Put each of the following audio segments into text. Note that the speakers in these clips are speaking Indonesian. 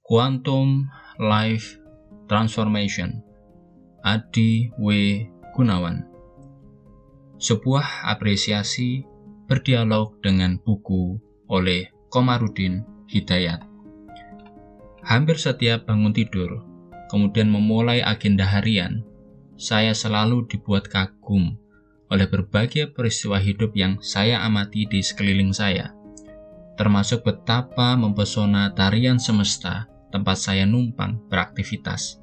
Quantum Life Transformation, Adi W. Gunawan. Sebuah apresiasi berdialog dengan buku oleh Komarudin Hidayat. Hampir setiap bangun tidur, kemudian memulai agenda harian, saya selalu dibuat kagum oleh berbagai peristiwa hidup yang saya amati di sekeliling saya, termasuk betapa mempesona tarian semesta tempat saya numpang beraktivitas.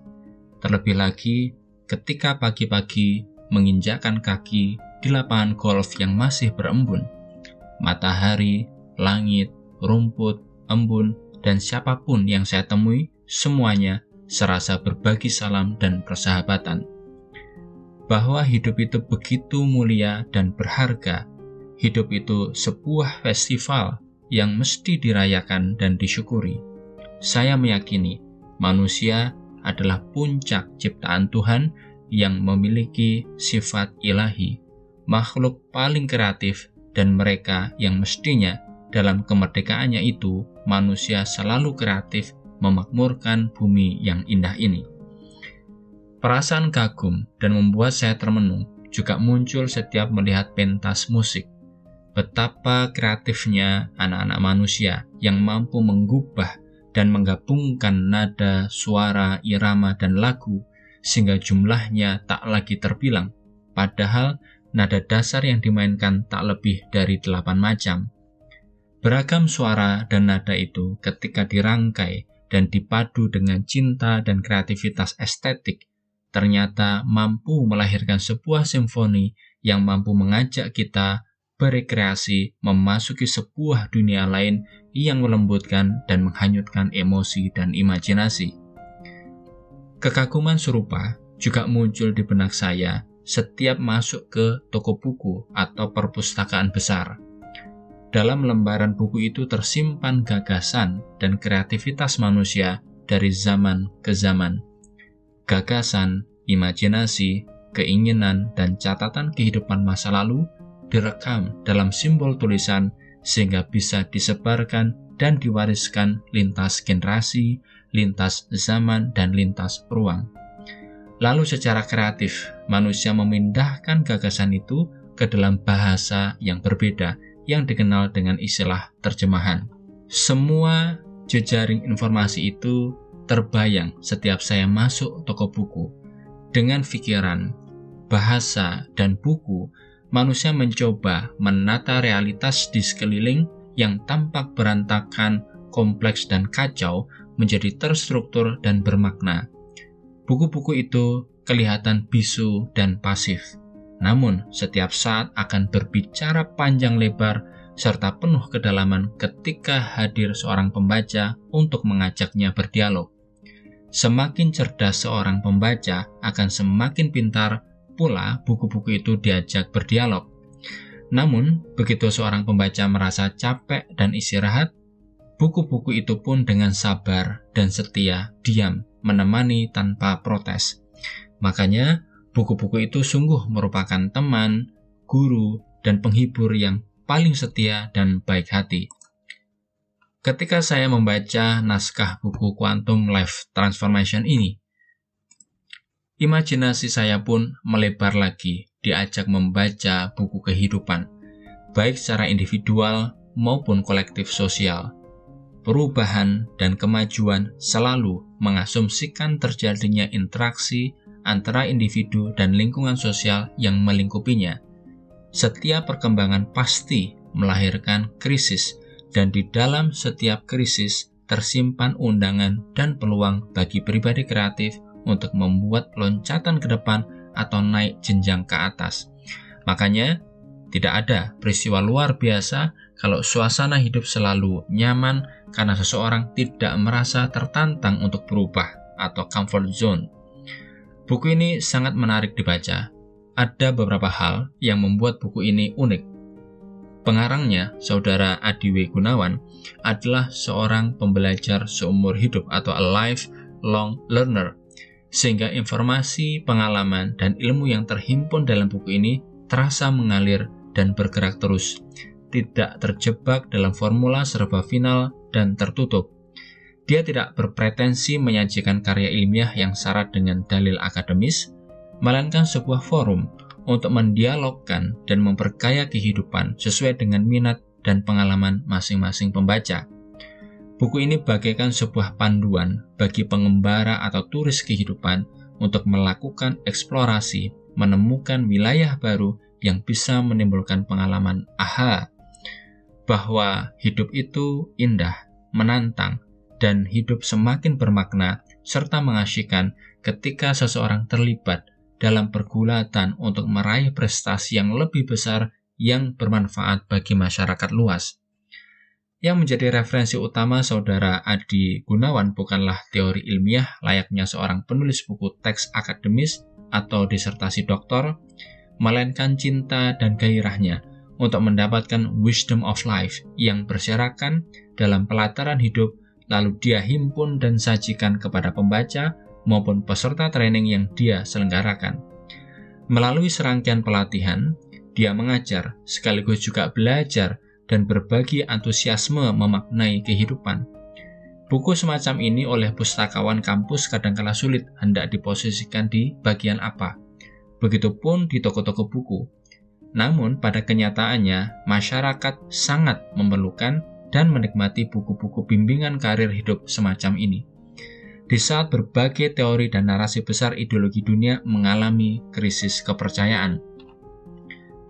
Terlebih lagi ketika pagi-pagi menginjakkan kaki di lapangan golf yang masih berembun. Matahari, langit, rumput, embun, dan siapapun yang saya temui, semuanya serasa berbagi salam dan persahabatan. Bahwa hidup itu begitu mulia dan berharga, hidup itu sebuah festival yang mesti dirayakan dan disyukuri. Saya meyakini manusia adalah puncak ciptaan Tuhan yang memiliki sifat ilahi, makhluk paling kreatif, dan mereka yang mestinya dalam kemerdekaannya itu manusia selalu kreatif memakmurkan bumi yang indah ini. Perasaan kagum dan membuat saya termenung juga muncul setiap melihat pentas musik. Betapa kreatifnya anak-anak manusia yang mampu menggubah dan menggabungkan nada, suara, irama, dan lagu sehingga jumlahnya tak lagi terbilang. Padahal nada dasar yang dimainkan tak lebih dari 8 macam. Beragam suara dan nada itu ketika dirangkai dan dipadu dengan cinta dan kreativitas estetik, ternyata mampu melahirkan sebuah simfoni yang mampu mengajak kita berekreasi memasuki sebuah dunia lain yang melembutkan dan menghanyutkan emosi dan imajinasi. Kekaguman serupa juga muncul di benak saya setiap masuk ke toko buku atau perpustakaan besar. Dalam lembaran buku itu tersimpan gagasan dan kreativitas manusia dari zaman ke zaman. Gagasan, imajinasi, keinginan, dan catatan kehidupan masa lalu direkam dalam simbol tulisan sehingga bisa disebarkan dan diwariskan lintas generasi, lintas zaman, dan lintas ruang. Lalu secara kreatif, manusia memindahkan gagasan itu ke dalam bahasa yang berbeda yang dikenal dengan istilah terjemahan. Semua jejaring informasi itu terbayang setiap saya masuk toko buku. Dengan pikiran, bahasa, dan buku, manusia mencoba menata realitas di sekeliling yang tampak berantakan, kompleks, dan kacau menjadi terstruktur dan bermakna. Buku-buku itu kelihatan bisu dan pasif, namun setiap saat akan berbicara panjang lebar serta penuh kedalaman ketika hadir seorang pembaca untuk mengajaknya berdialog. Semakin cerdas seorang pembaca akan semakin pintar pula buku-buku itu diajak berdialog. Namun, begitu seorang pembaca merasa capek dan istirahat, buku-buku itu pun dengan sabar dan setia diam menemani tanpa protes. Makanya, buku-buku itu sungguh merupakan teman, guru, dan penghibur yang paling setia dan baik hati. Ketika saya membaca naskah buku Quantum Life Transformation ini, imajinasi saya pun melebar lagi diajak membaca buku kehidupan, baik secara individual maupun kolektif sosial. Perubahan dan kemajuan selalu mengasumsikan terjadinya interaksi antara individu dan lingkungan sosial yang melingkupinya. Setiap perkembangan pasti melahirkan krisis, dan di dalam setiap krisis tersimpan undangan dan peluang bagi pribadi kreatif untuk membuat loncatan ke depan atau naik jenjang ke atas. Makanya, tidak ada peristiwa luar biasa kalau suasana hidup selalu nyaman karena seseorang tidak merasa tertantang untuk berubah atau comfort zone. Buku ini sangat menarik dibaca. Ada beberapa hal yang membuat buku ini unik. Pengarangnya, Saudara Adi W. Gunawan, adalah seorang pembelajar seumur hidup atau a lifelong learner, sehingga informasi, pengalaman, dan ilmu yang terhimpun dalam buku ini terasa mengalir dan bergerak terus, tidak terjebak dalam formula serba final dan tertutup. Dia tidak berpretensi menyajikan karya ilmiah yang syarat dengan dalil akademis, melainkan sebuah forum untuk mendialogkan dan memperkaya kehidupan sesuai dengan minat dan pengalaman masing-masing pembaca. Buku ini bagaikan sebuah panduan bagi pengembara atau turis kehidupan untuk melakukan eksplorasi, menemukan wilayah baru yang bisa menimbulkan pengalaman aha, bahwa hidup itu indah, menantang, dan hidup semakin bermakna serta mengasyikkan ketika seseorang terlibat dalam pergulatan untuk meraih prestasi yang lebih besar yang bermanfaat bagi masyarakat luas. Yang menjadi referensi utama Saudara Adi Gunawan bukanlah teori ilmiah layaknya seorang penulis buku teks akademis atau disertasi doktor, melainkan cinta dan gairahnya untuk mendapatkan wisdom of life yang berserakan dalam pelataran hidup, lalu dia himpun dan sajikan kepada pembaca maupun peserta training yang dia selenggarakan. Melalui serangkaian pelatihan, dia mengajar sekaligus juga belajar dan berbagi antusiasme memaknai kehidupan. Buku semacam ini oleh pustakawan kampus kadangkala sulit hendak diposisikan di bagian apa. Begitupun di toko-toko buku. Namun pada kenyataannya, masyarakat sangat memerlukan dan menikmati buku-buku bimbingan karir hidup semacam ini. Di saat berbagai teori dan narasi besar ideologi dunia mengalami krisis kepercayaan,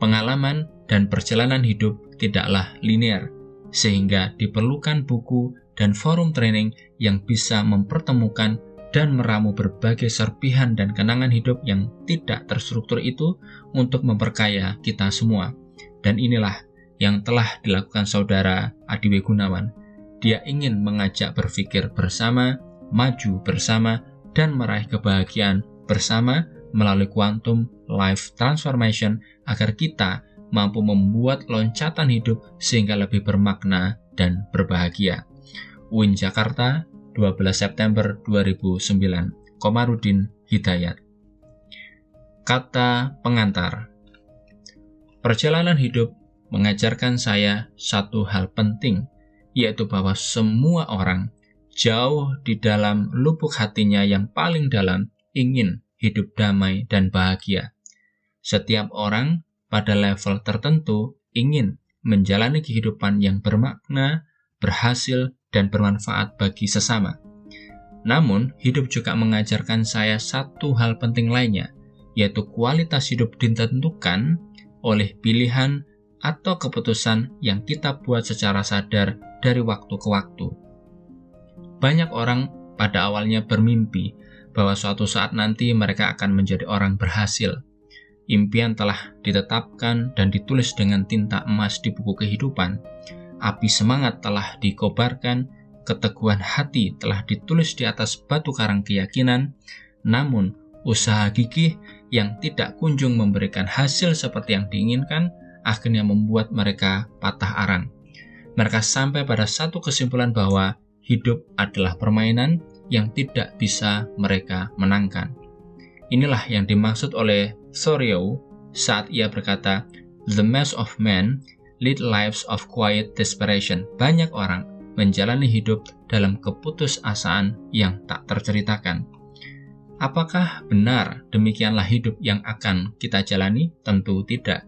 pengalaman dan perjalanan hidup tidaklah linear, sehingga diperlukan buku dan forum training yang bisa mempertemukan dan meramu berbagai serpihan dan kenangan hidup yang tidak terstruktur itu untuk memperkaya kita semua. Dan inilah yang telah dilakukan Saudara Adi W. Gunawan. Dia ingin mengajak berpikir bersama, maju bersama, dan meraih kebahagiaan bersama melalui Quantum Life Transformation agar kita mampu membuat loncatan hidup sehingga lebih bermakna dan berbahagia. UIN Jakarta, 12 September 2009. Komarudin Hidayat. Kata pengantar. Perjalanan hidup mengajarkan saya satu hal penting, yaitu bahwa semua orang jauh di dalam lubuk hatinya yang paling dalam ingin hidup damai dan bahagia. Setiap orang pada level tertentu ingin menjalani kehidupan yang bermakna, berhasil, dan bermanfaat bagi sesama. Namun, hidup juga mengajarkan saya satu hal penting lainnya, yaitu kualitas hidup ditentukan oleh pilihan atau keputusan yang kita buat secara sadar dari waktu ke waktu. Banyak orang pada awalnya bermimpi bahwa suatu saat nanti mereka akan menjadi orang berhasil. Impian telah ditetapkan dan ditulis dengan tinta emas di buku kehidupan. Api semangat telah dikobarkan, keteguhan hati telah ditulis di atas batu karang keyakinan, namun usaha gigih yang tidak kunjung memberikan hasil seperti yang diinginkan akhirnya membuat mereka patah arang. Mereka sampai pada satu kesimpulan bahwa hidup adalah permainan yang tidak bisa mereka menangkan. Inilah yang dimaksud oleh Thoreau saat ia berkata, "The mass of men lead lives of quiet desperation." Banyak orang menjalani hidup dalam keputusasaan yang tak terceritakan. Apakah benar demikianlah hidup yang akan kita jalani? Tentu tidak.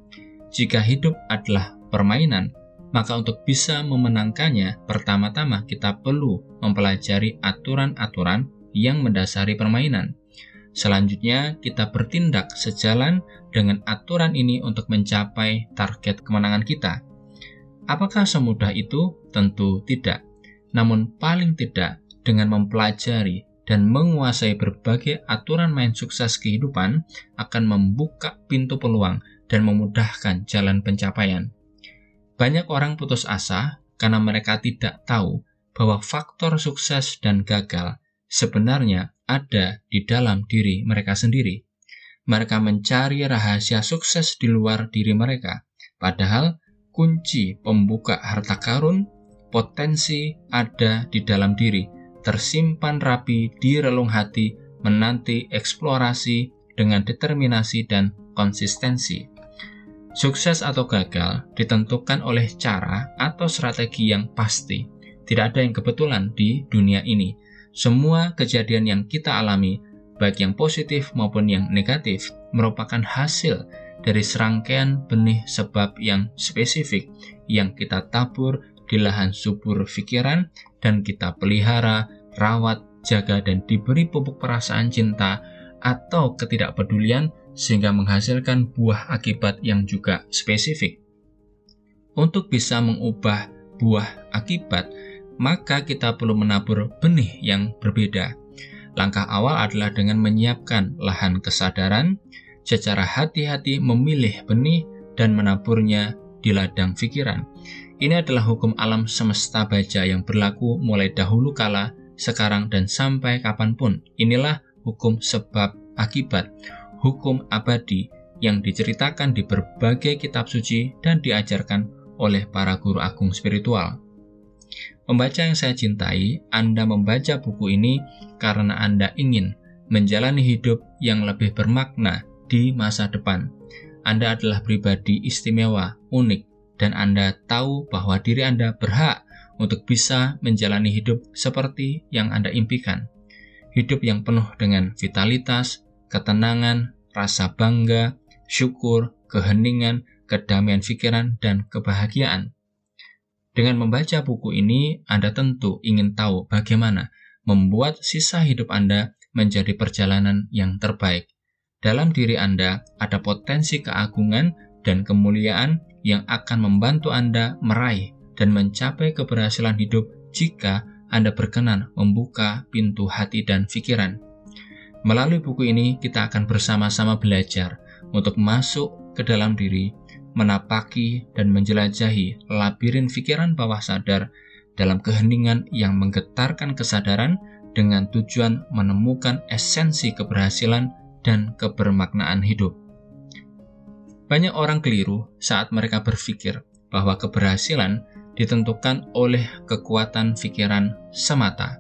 Jika hidup adalah permainan, maka untuk bisa memenangkannya, pertama-tama kita perlu mempelajari aturan-aturan yang mendasari permainan. Selanjutnya, kita bertindak sejalan dengan aturan ini untuk mencapai target kemenangan kita. Apakah semudah itu? Tentu tidak. Namun paling tidak, dengan mempelajari dan menguasai berbagai aturan main sukses kehidupan akan membuka pintu peluang dan memudahkan jalan pencapaian. Banyak orang putus asa karena mereka tidak tahu bahwa faktor sukses dan gagal sebenarnya ada di dalam diri mereka sendiri. Mereka mencari rahasia sukses di luar diri mereka, padahal kunci pembuka harta karun, potensi ada di dalam diri, tersimpan rapi di relung hati, menanti eksplorasi dengan determinasi dan konsistensi. Sukses atau gagal ditentukan oleh cara atau strategi yang pasti, Tidak ada yang kebetulan di dunia ini. Semua kejadian yang kita alami, baik yang positif maupun yang negatif, merupakan hasil dari serangkaian benih sebab yang spesifik yang kita tabur di lahan subur pikiran dan kita pelihara, rawat, jaga, dan diberi pupuk perasaan cinta atau ketidakpedulian sehingga menghasilkan buah akibat yang juga spesifik. Untuk bisa mengubah buah akibat, maka kita perlu menabur benih yang berbeda. Langkah awal adalah dengan menyiapkan lahan kesadaran, secara hati-hati memilih benih dan menaburnya di ladang pikiran. Ini adalah hukum alam semesta baja yang berlaku mulai dahulu kala, sekarang, dan sampai kapanpun. Inilah hukum sebab akibat, hukum abadi yang diceritakan di berbagai kitab suci dan diajarkan oleh para guru agung spiritual. Pembaca yang saya cintai, Anda membaca buku ini karena Anda ingin menjalani hidup yang lebih bermakna di masa depan. Anda adalah pribadi istimewa, unik, dan Anda tahu bahwa diri Anda berhak untuk bisa menjalani hidup seperti yang Anda impikan. Hidup yang penuh dengan vitalitas, ketenangan, rasa bangga, syukur, keheningan, kedamaian pikiran, dan kebahagiaan. Dengan membaca buku ini, Anda tentu ingin tahu bagaimana membuat sisa hidup Anda menjadi perjalanan yang terbaik. Dalam diri Anda ada potensi keagungan dan kemuliaan yang akan membantu Anda meraih dan mencapai keberhasilan hidup jika Anda berkenan membuka pintu hati dan pikiran. Melalui buku ini, kita akan bersama-sama belajar untuk masuk ke dalam diri, menapaki dan menjelajahi labirin pikiran bawah sadar dalam keheningan yang menggetarkan kesadaran dengan tujuan menemukan esensi keberhasilan dan kebermaknaan hidup. Banyak orang keliru saat mereka berpikir bahwa keberhasilan ditentukan oleh kekuatan pikiran semata.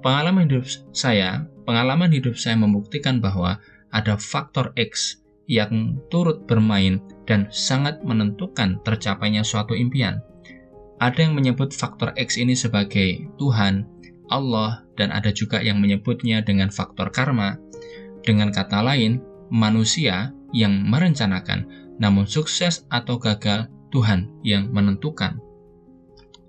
Pengalaman hidup saya membuktikan bahwa ada faktor X yang turut bermain dan sangat menentukan tercapainya suatu impian. Ada yang menyebut faktor X ini sebagai Tuhan, Allah, dan ada juga yang menyebutnya dengan faktor karma. Dengan kata lain, manusia yang merencanakan, namun sukses atau gagal Tuhan yang menentukan.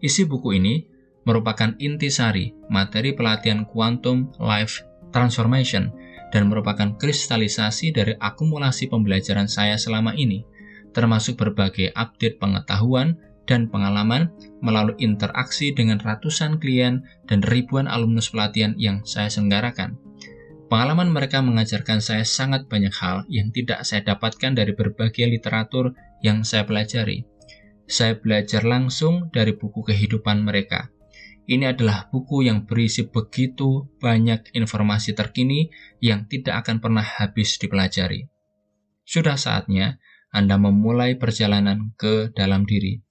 Isi buku ini merupakan intisari materi pelatihan Quantum Life Transformation dan merupakan kristalisasi dari akumulasi pembelajaran saya selama ini, termasuk berbagai update pengetahuan dan pengalaman melalui interaksi dengan ratusan klien dan ribuan alumnus pelatihan yang saya selenggarakan. Pengalaman mereka mengajarkan saya sangat banyak hal yang tidak saya dapatkan dari berbagai literatur yang saya pelajari. Saya belajar langsung dari buku kehidupan mereka. Ini adalah buku yang berisi begitu banyak informasi terkini yang tidak akan pernah habis dipelajari. Sudah saatnya Anda memulai perjalanan ke dalam diri.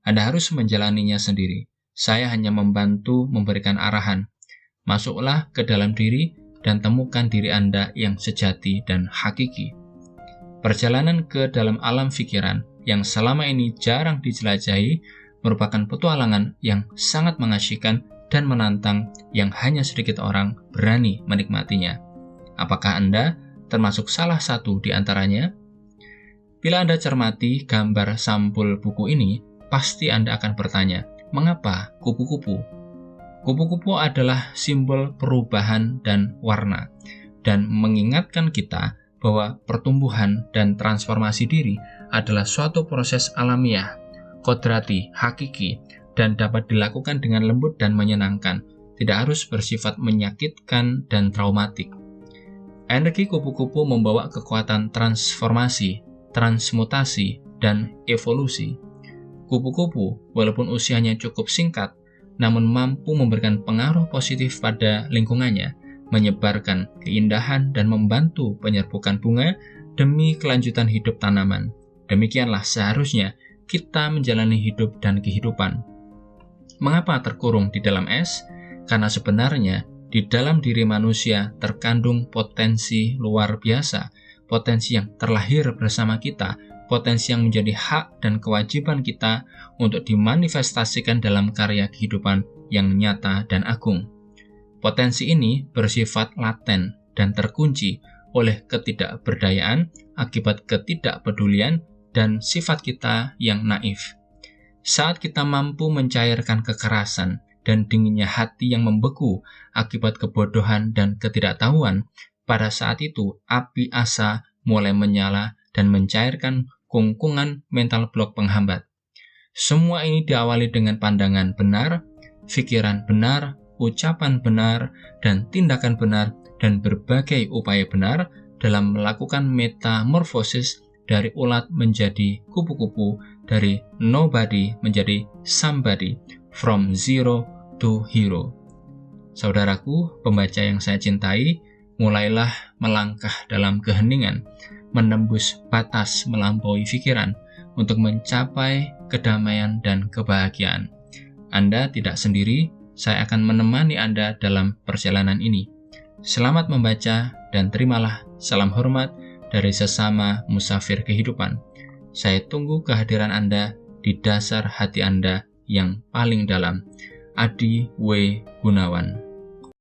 Anda harus menjalaninya sendiri. Saya hanya membantu memberikan arahan. Masuklah ke dalam diri dan temukan diri Anda yang sejati dan hakiki. Perjalanan ke dalam alam pikiran yang selama ini jarang dijelajahi merupakan petualangan yang sangat mengasyikkan dan menantang yang hanya sedikit orang berani menikmatinya. Apakah Anda termasuk salah satu di antaranya? Bila Anda cermati gambar sampul buku ini, pasti Anda akan bertanya, mengapa kupu-kupu? Kupu-kupu adalah simbol perubahan dan warna, dan mengingatkan kita bahwa pertumbuhan dan transformasi diri adalah suatu proses alamiah, kodrati, hakiki, dan dapat dilakukan dengan lembut dan menyenangkan, tidak harus bersifat menyakitkan dan traumatik. Energi kupu-kupu membawa kekuatan transformasi, transmutasi, dan evolusi. Kupu-kupu, walaupun usianya cukup singkat, namun mampu memberikan pengaruh positif pada lingkungannya, menyebarkan keindahan dan membantu penyerbukan bunga demi kelanjutan hidup tanaman. Demikianlah seharusnya kita menjalani hidup dan kehidupan. Mengapa terkurung di dalam es? Karena sebenarnya di dalam diri manusia terkandung potensi luar biasa, potensi yang terlahir bersama kita, potensi yang menjadi hak dan kewajiban kita untuk dimanifestasikan dalam karya kehidupan yang nyata dan agung. Potensi ini bersifat laten dan terkunci oleh ketidakberdayaan akibat ketidakpedulian dan sifat kita yang naif. Saat kita mampu mencairkan kekerasan dan dinginnya hati yang membeku akibat kebodohan dan ketidaktahuan, pada saat itu api asa mulai menyala dan mencairkan kungkungan mental blok penghambat. Semua ini diawali dengan pandangan benar, pikiran benar, ucapan benar, dan tindakan benar, dan berbagai upaya benar dalam melakukan metamorfosis dari ulat menjadi kupu-kupu, dari nobody menjadi somebody, from zero to hero. Saudaraku, pembaca yang saya cintai, mulailah melangkah dalam keheningan, menembus batas melampaui pikiran untuk mencapai kedamaian dan kebahagiaan. Anda tidak sendiri, saya akan menemani Anda dalam perjalanan ini. Selamat membaca dan terimalah salam hormat dari sesama musafir kehidupan. Saya tunggu kehadiran Anda di dasar hati Anda yang paling dalam. Adi W. Gunawan.